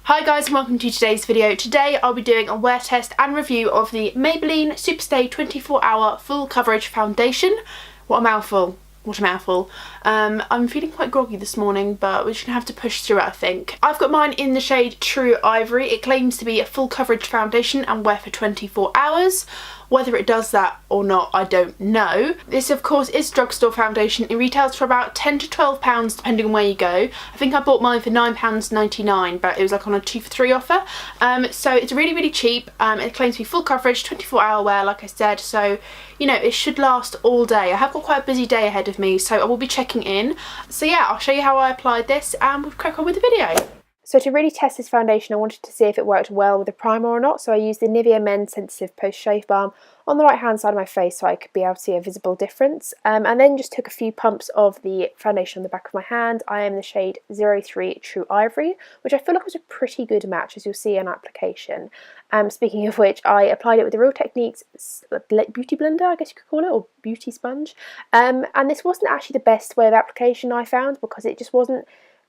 Hi guys and welcome to today's video. Today I'll be doing a wear test and review of the Maybelline Superstay 24-hour full coverage foundation. What a mouthful. What a mouthful. I'm feeling quite groggy this morning, but we're just gonna have to push through it, I think. I've got mine in the shade True Ivory. It claims to be a full coverage foundation and wear for 24 hours. Whether it does that or not, I don't know. This, of course, is drugstore foundation. It retails for about £10 to £12 depending on where you go. I think I bought mine for £9.99, but it was like on a 2 for 3 offer. So it's really cheap. It claims to be full coverage, 24-hour wear, like I said. So, you know, it should last all day. I have got quite a busy day ahead of me, so I will be checking in. So yeah, I'll show you how I applied this and we'll crack on with the video. So to really test this foundation, I wanted to see if it worked well with a primer or not, so I used the Nivea Men Sensitive Post Shave Balm on the right hand side of my face so I could be able to see a visible difference. And then just took a few pumps of the foundation on the back of my hand. I am in the shade 03 True Ivory, which I feel like was a pretty good match, as you'll see in application. Speaking of which, I applied it with the Real Techniques Beauty Blender, I guess you could call it, or Beauty Sponge. And this wasn't actually the best way of application I found, because it just wasn't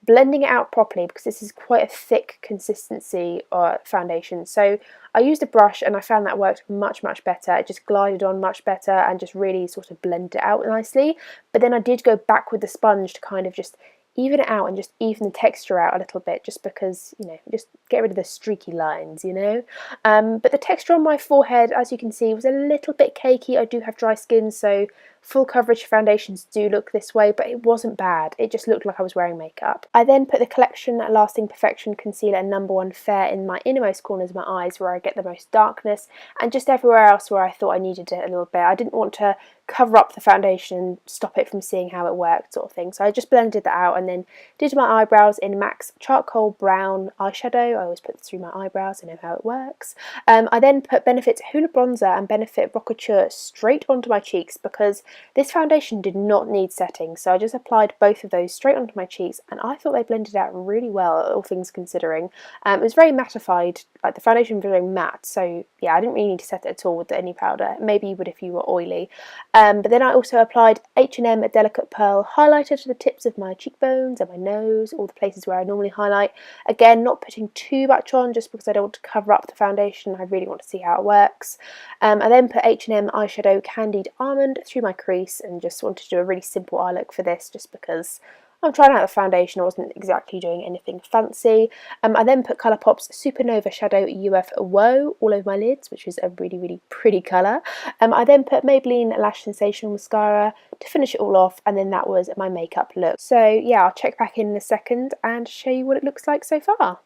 blending it out properly, because this is quite a thick consistency foundation. So I used a brush and I found that worked much better. It just glided on much better and just really sort of blended it out nicely. But then I did go back with the sponge to kind of just even it out and just even the texture out a little bit, just because, you know, just get rid of the streaky lines, you know. But the texture on my forehead, as you can see, was a little bit cakey. I do have dry skin, so full coverage foundations do look this way, but it wasn't bad. It just looked like I was wearing makeup. I then put the Collection Lasting Perfection Concealer number 1 Fair in my innermost corners of my eyes, where I get the most darkness, and just everywhere else where I thought I needed it a little bit. I didn't want to cover up the foundation and stop it from seeing how it worked, sort of thing. So I just blended that out and then did my eyebrows in MAC's Charcoal Brown eyeshadow. I always put this through my eyebrows, I know how it works. I then put Benefit Hoola Bronzer and Benefit Rockature straight onto my cheeks, because this foundation did not need setting, so I just applied both of those straight onto my cheeks, and I thought they blended out really well, all things considering. It was very mattified, like the foundation was very matte, so yeah, I didn't really need to set it at all with any powder. Maybe you would if you were oily. But then I also applied H&M Delicate Pearl highlighter to the tips of my cheekbones and my nose, all the places where I normally highlight. Again, not putting too much on, just because I don't want to cover up the foundation. I really want to see how it works. I then put H&M Eyeshadow Candied Almond through my crease and just wanted to do a really simple eye look for this, just because I'm trying out the foundation. I wasn't exactly doing anything fancy. I then put Colourpop's Supernova Shadow UF-Woah all over my lids, which is a really pretty colour. I then put Maybelline Lash Sensational Mascara to finish it all off, and then that was my makeup look. So yeah, I'll check back in a second and show you what it looks like so far.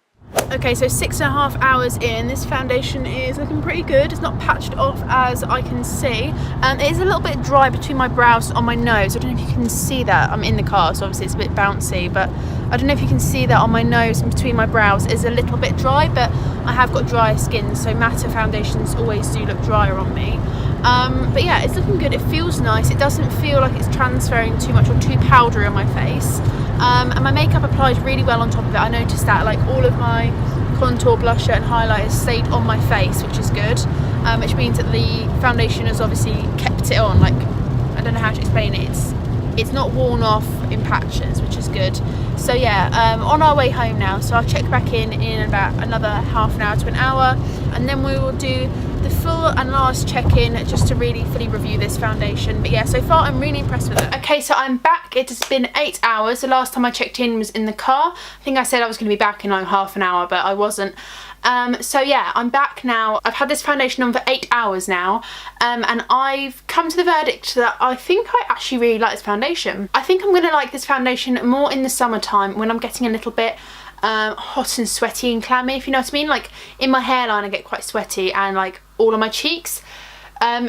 Okay, so 6.5 hours in, this foundation is looking pretty good. It's not patched off, as I can see. It is a little bit dry between my brows on my nose. I don't know if you can see that. I'm in the car, so obviously it's a bit bouncy, but I don't know if you can see that on my nose and between my brows is a little bit dry, but I have got drier skin, so matte foundations always do look drier on me. But yeah, it's looking good. It feels nice. It doesn't feel like it's transferring too much or too powdery on my face. And my makeup applied really well on top of it. I noticed that like all of my contour, blusher and highlighter stayed on my face, which is good, which means that the foundation has obviously kept it on. Like, I don't know how to explain it. It's not worn off in patches, which is good. So yeah, on our way home now, so I'll check back in about another half an hour to an hour, and then we will do the full and last check-in just to really fully review this foundation. But yeah, so far I'm really impressed with it. Okay, so I'm back. It has been 8 hours. The last time I checked in was in the car. I think I said I was going to be back in like half an hour, but I wasn't. So yeah, I'm back now. I've had this foundation on for 8 hours now, and I've come to the verdict that I think I actually really like this foundation. I think I'm going to like this foundation more in the summertime, when I'm getting a little bit hot and sweaty and clammy, if you know what I mean. Like in my hairline I get quite sweaty, and like all on my cheeks.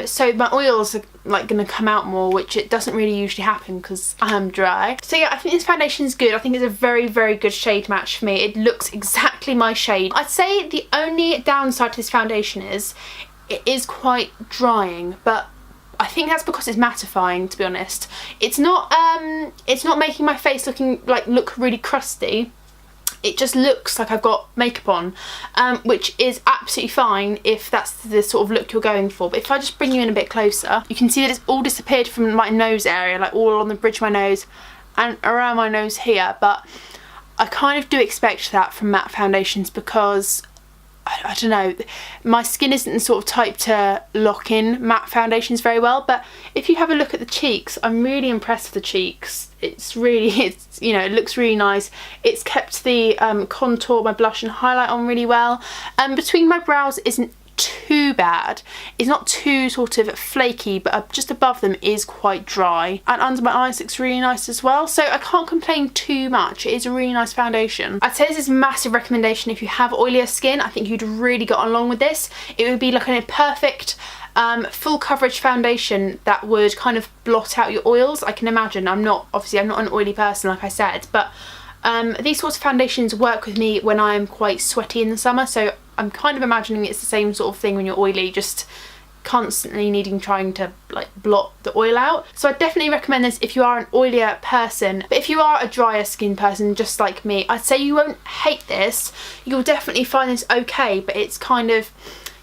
So my oils are like going to come out more, which it doesn't really usually happen because I'm dry. So yeah, I think this foundation is good. I think it's a very good shade match for me. It looks exactly my shade. I'd say the only downside to this foundation is it is quite drying, but I think that's because it's mattifying, to be honest. It's not making my face look really crusty. It just looks like I've got makeup on, which is absolutely fine if that's the sort of look you're going for. But if I just bring you in a bit closer, you can see that it's all disappeared from my nose area, like all on the bridge of my nose and around my nose here. But I kind of do expect that from matte foundations because I don't know, my skin isn't the sort of type to lock in matte foundations very well, but if you have a look at the cheeks, I'm really impressed with the cheeks. It's you know, it looks really nice. It's kept the contour, my blush and highlight on really well. Between my brows isn't too bad. It's not too sort of flaky, but just above them is quite dry. And under my eyes looks really nice as well. So I can't complain too much. It is a really nice foundation. I'd say this is a massive recommendation if you have oilier skin. I think you'd really get along with this. It would be like a perfect full coverage foundation that would kind of blot out your oils. I can imagine. Obviously I'm not an oily person like I said, but these sorts of foundations work with me when I'm quite sweaty in the summer, so I'm kind of imagining it's the same sort of thing when you're oily, just constantly trying to like blot the oil out. So I definitely recommend this if you are an oilier person. But if you are a drier skin person just like me, I'd say you won't hate this. You'll definitely find this okay, but it's kind of,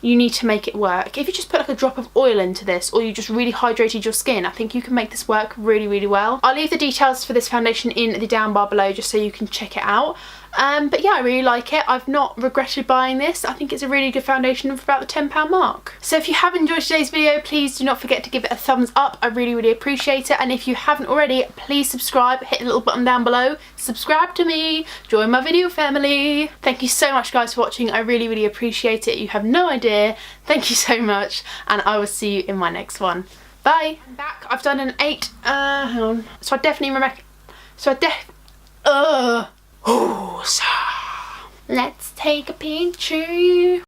you need to make it work. If you just put like a drop of oil into this, or you just really hydrated your skin, I think you can make this work really, really well. I'll leave the details for this foundation in the down bar below just so you can check it out. But yeah, I really like it. I've not regretted buying this. I think it's a really good foundation for about the £10 mark. So if you have enjoyed today's video, please do not forget to give it a thumbs up. I really, really appreciate it. And if you haven't already, please subscribe. Hit the little button down below. Subscribe to me. Join my video family. Thank you so much, guys, for watching. I really, really appreciate it. You have no idea. Thank you so much. And I will see you in my next one. Bye. I'm back. I've done an 8. Hang on. So I definitely let's take a picture.